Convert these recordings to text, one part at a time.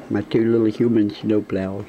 My two little human snowplows.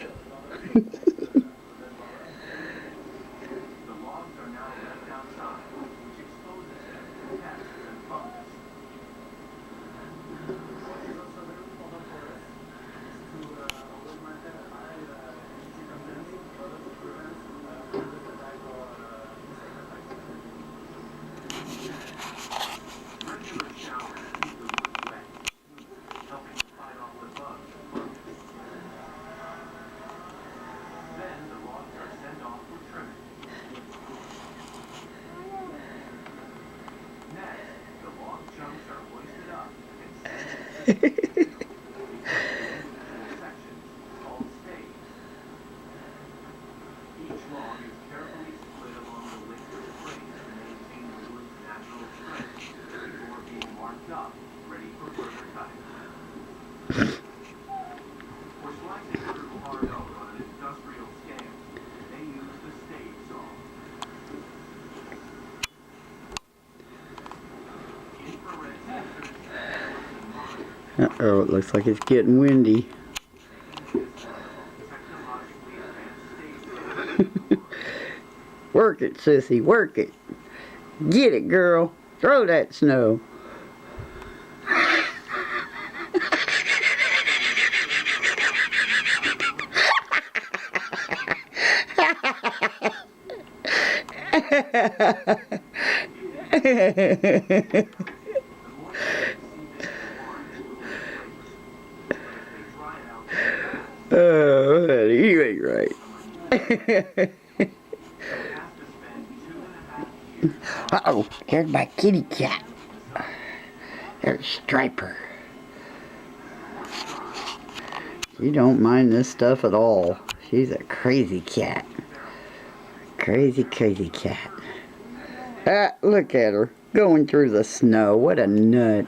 Uh-oh, it looks like it's getting windy. Work it, sissy, work it. Get it, girl. Throw that snow. Oh, honey, you ain't right. Uh-oh, here's my kitty cat. There's Striper. She don't mind this stuff at all. She's a crazy cat. Crazy, crazy cat. Ah, look at her, going through the snow. What a nut.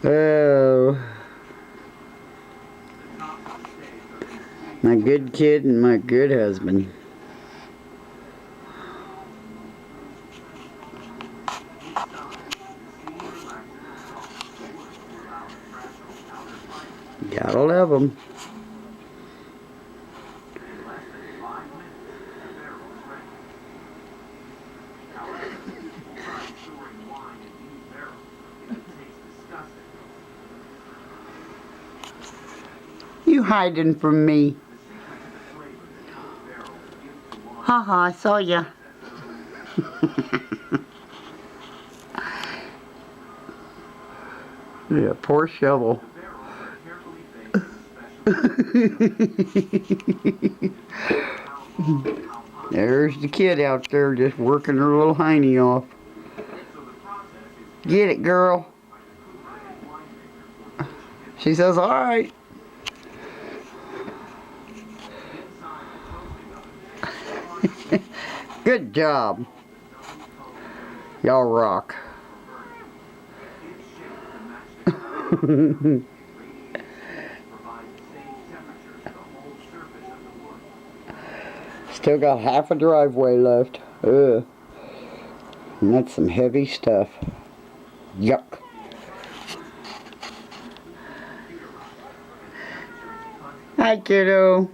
Oh, my good kid and my good husband. Gotta love them. You hiding from me? Haha, I saw ya. Yeah, poor shovel. There's the kid out there just working her little hiney off. Get it, girl. She says, all right. Good job. Y'all rock. Still got half a driveway left. Ugh. And that's some heavy stuff. Yuck. Hi, kiddo.